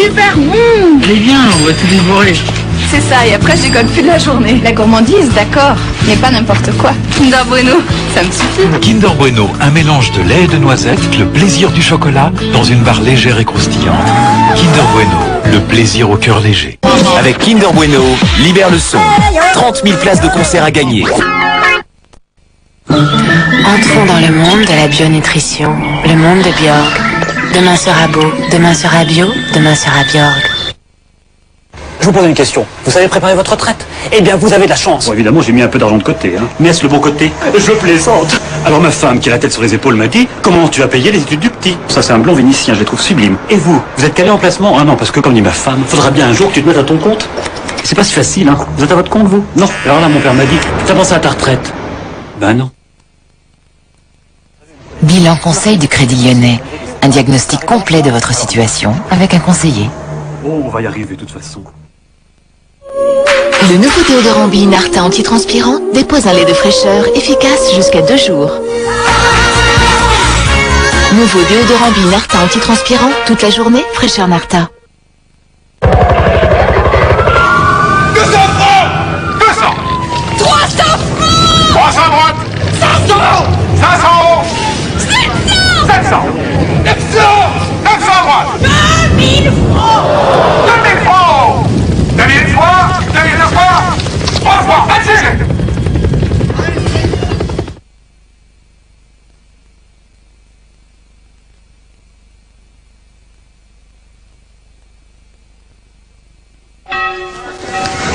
super. Allez bien, on va tout dévorer. C'est ça, et après je décolle plus de la journée. La gourmandise, d'accord, mais pas n'importe quoi. Kinder Bueno, ça me suffit. Kinder Bueno, un mélange de lait et de noisettes, le plaisir du chocolat dans une barre légère et croustillante. Kinder Bueno, le plaisir au cœur léger. Avec Kinder Bueno, libère le son. 30 000 places de concert à gagner. Entrons dans le monde de la bionutrition, le monde de Björg. Demain sera beau, demain sera bio, demain sera Björg. Je vous pose une question. Vous savez préparer votre retraite? Eh bien, vous avez de la chance. Bon, évidemment, j'ai mis un peu d'argent de côté. Mais est-ce le bon côté? Je plaisante. Alors ma femme, qui a la tête sur les épaules, m'a dit « Comment tu vas payer les études du petit ?» Ça, c'est un blond vénitien, je les trouve sublimes. Et vous êtes calé en placement? Ah non, parce que comme dit ma femme, faudra bien un jour que tu te mettes à ton compte. C'est pas si facile, Vous êtes à votre compte, vous? Non. Alors là, mon père m'a dit « T'as pensé à ta retraite ?» Ben non. Bilan conseil du Crédit Lyonnais. Un diagnostic complet de votre situation avec un conseiller. Oh, on va y arriver de toute façon. Le nouveau déodorant Bille Narta antitranspirant dépose un lait de fraîcheur efficace jusqu'à 2 jours. Nouveau déodorant Bille Narta antitranspirant, toute la journée, fraîcheur Narta. 200 francs 200 300 francs 300 à droite 500 500 euros 700 900 900 à droite 2000 francs 2000 francs 2000 fois 2000 fois 3 fois accélérez.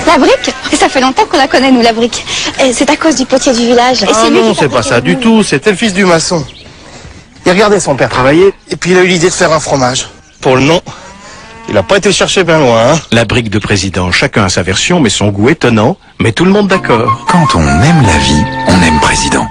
La brique? Et ça fait longtemps qu'on la connaît, nous, la brique. Et c'est à cause du potier du village. Ah non, c'est pas ça du tout, c'était le fils du maçon. Il regardait son père travailler, et puis il a eu l'idée de faire un fromage. Pour le nom, il a pas été chercher bien loin, La brique de président, chacun a sa version, mais son goût étonnant, mais tout le monde d'accord. Quand on aime la vie, on aime président.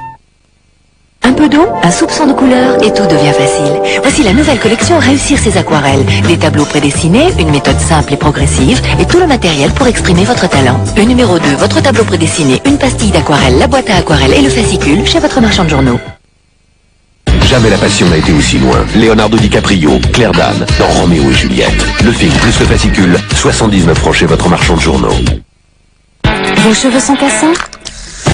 Un peu d'eau, un soupçon de couleur et tout devient facile. Voici la nouvelle collection Réussir ses aquarelles. Des tableaux prédessinés, une méthode simple et progressive et tout le matériel pour exprimer votre talent. Le numéro 2, votre tableau prédessiné, une pastille d'aquarelle, la boîte à aquarelle et le fascicule chez votre marchand de journaux. Jamais la passion n'a été aussi loin. Leonardo DiCaprio, Claire Danes, dans Roméo et Juliette. Le film plus le fascicule, 79 francs chez votre marchand de journaux. Vos cheveux sont cassants?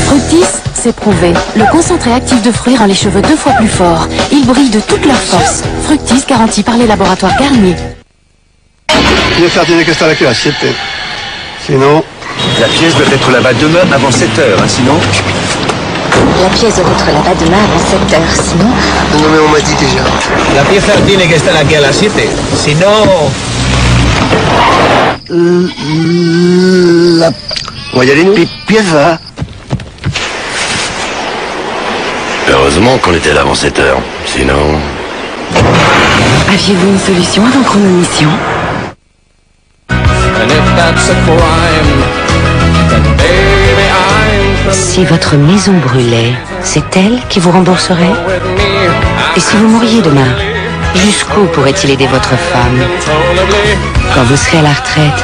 Fructis, c'est prouvé. Le concentré actif de fruits rend les cheveux 2 fois plus forts. Ils brillent de toute leur force. Fructis garanti par les laboratoires Garnier. Io tiene che stare qui a 7. Sinon... La pièce doit être là-bas demain avant 7 heures, sinon... La pièce doit être là-bas demain avant 7 heures, sinon... Non mais on m'a dit déjà. La pieza tiene que estar aquí a las 7. Si no... On va y aller, nous? Pieza. Heureusement qu'on était là avant 7 heures, sinon... Aviez-vous une solution avant chronomission? Si votre maison brûlait, c'est elle qui vous rembourserait? Et si vous mouriez demain, jusqu'où pourrait-il aider votre femme? Quand vous serez à la retraite,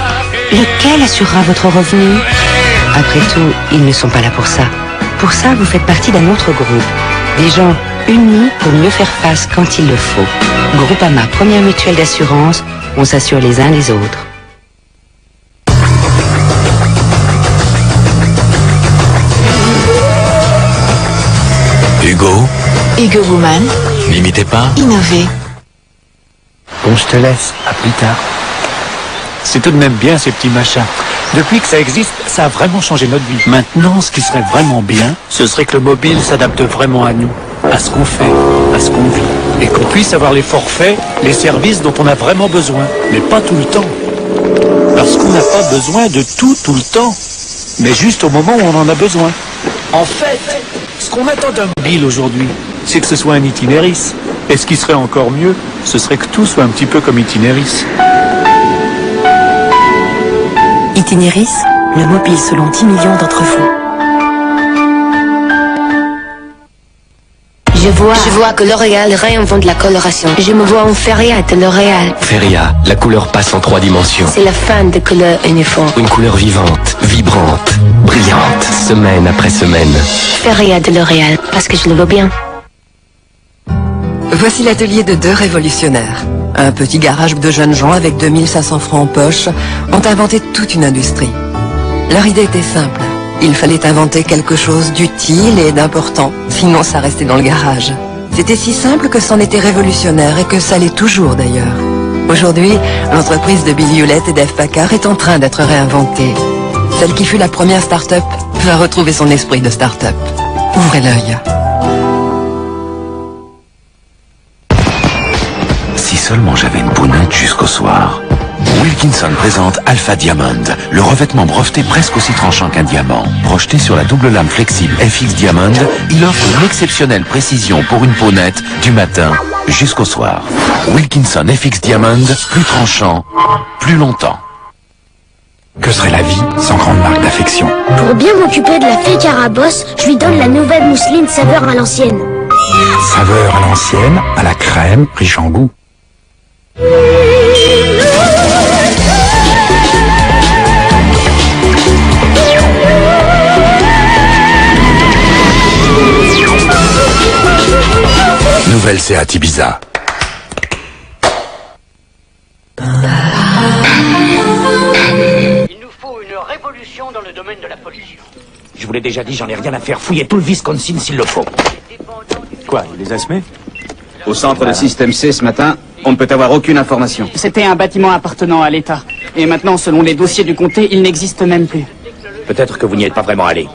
lequel assurera votre revenu? Après tout, ils ne sont pas là pour ça. Pour ça, vous faites partie d'un autre groupe. Des gens unis pour mieux faire face quand il le faut. Groupama, première mutuelle d'assurance, on s'assure les uns les autres. Hugo, Hugo Woman, n'imitez pas. innover. Bon, je te laisse. À plus tard. C'est tout de même bien, ces petits machins. Depuis que ça existe, ça a vraiment changé notre vie. Maintenant, ce qui serait vraiment bien, ce serait que le mobile s'adapte vraiment à nous, à ce qu'on fait, à ce qu'on vit. Et qu'on puisse avoir les forfaits, les services dont on a vraiment besoin. Mais pas tout le temps. Parce qu'on n'a pas besoin de tout le temps. Mais juste au moment où on en a besoin. En fait, ce qu'on attend d'un mobile aujourd'hui, c'est que ce soit un itinéris. Et ce qui serait encore mieux, ce serait que tout soit un petit peu comme itinéris. Itinéris, le mobile selon 10 millions d'entre vous. Je vois que L'Oréal réinvente la coloration. Je me vois en Feria de L'Oréal. Feria, la couleur passe en 3 dimensions. C'est la fin de couleurs uniformes. Une couleur vivante, vibrante, brillante, semaine après semaine. Feria de L'Oréal, parce que je le vois bien. Voici l'atelier de 2 révolutionnaires. Un petit garage de jeunes gens avec 2500 francs en poche ont inventé toute une industrie. Leur idée était simple. Il fallait inventer quelque chose d'utile et d'important, sinon ça restait dans le garage. C'était si simple que c'en était révolutionnaire et que ça l'est toujours d'ailleurs. Aujourd'hui, l'entreprise de Bill Hewlett et Dave Packard est en train d'être réinventée. Celle qui fut la première start-up va retrouver son esprit de start-up. Ouvrez l'œil. Si seulement j'avais une brunette jusqu'au soir. Wilkinson présente Alpha Diamond, le revêtement breveté presque aussi tranchant qu'un diamant. Projeté sur la double lame flexible FX Diamond, il offre une exceptionnelle précision pour une peau nette du matin jusqu'au soir. Wilkinson FX Diamond, plus tranchant, plus longtemps. Que serait la vie sans grande marque d'affection? Pour bien m'occuper de la fille Carabosse, je lui donne la nouvelle mousseline saveur à l'ancienne. Saveur à l'ancienne, à la crème, riche en goût. Nouvelle Seat Ibiza. Il nous faut une révolution dans le domaine de la pollution. Je vous l'ai déjà dit, j'en ai rien à faire fouiller tout le Wisconsin s'il le faut. Quoi, il les a semés? Au centre de système C ce matin, on ne peut avoir aucune information. C'était un bâtiment appartenant à l'État. Et maintenant, selon les dossiers du comté, il n'existe même plus. Peut-être que vous n'y êtes pas vraiment allé.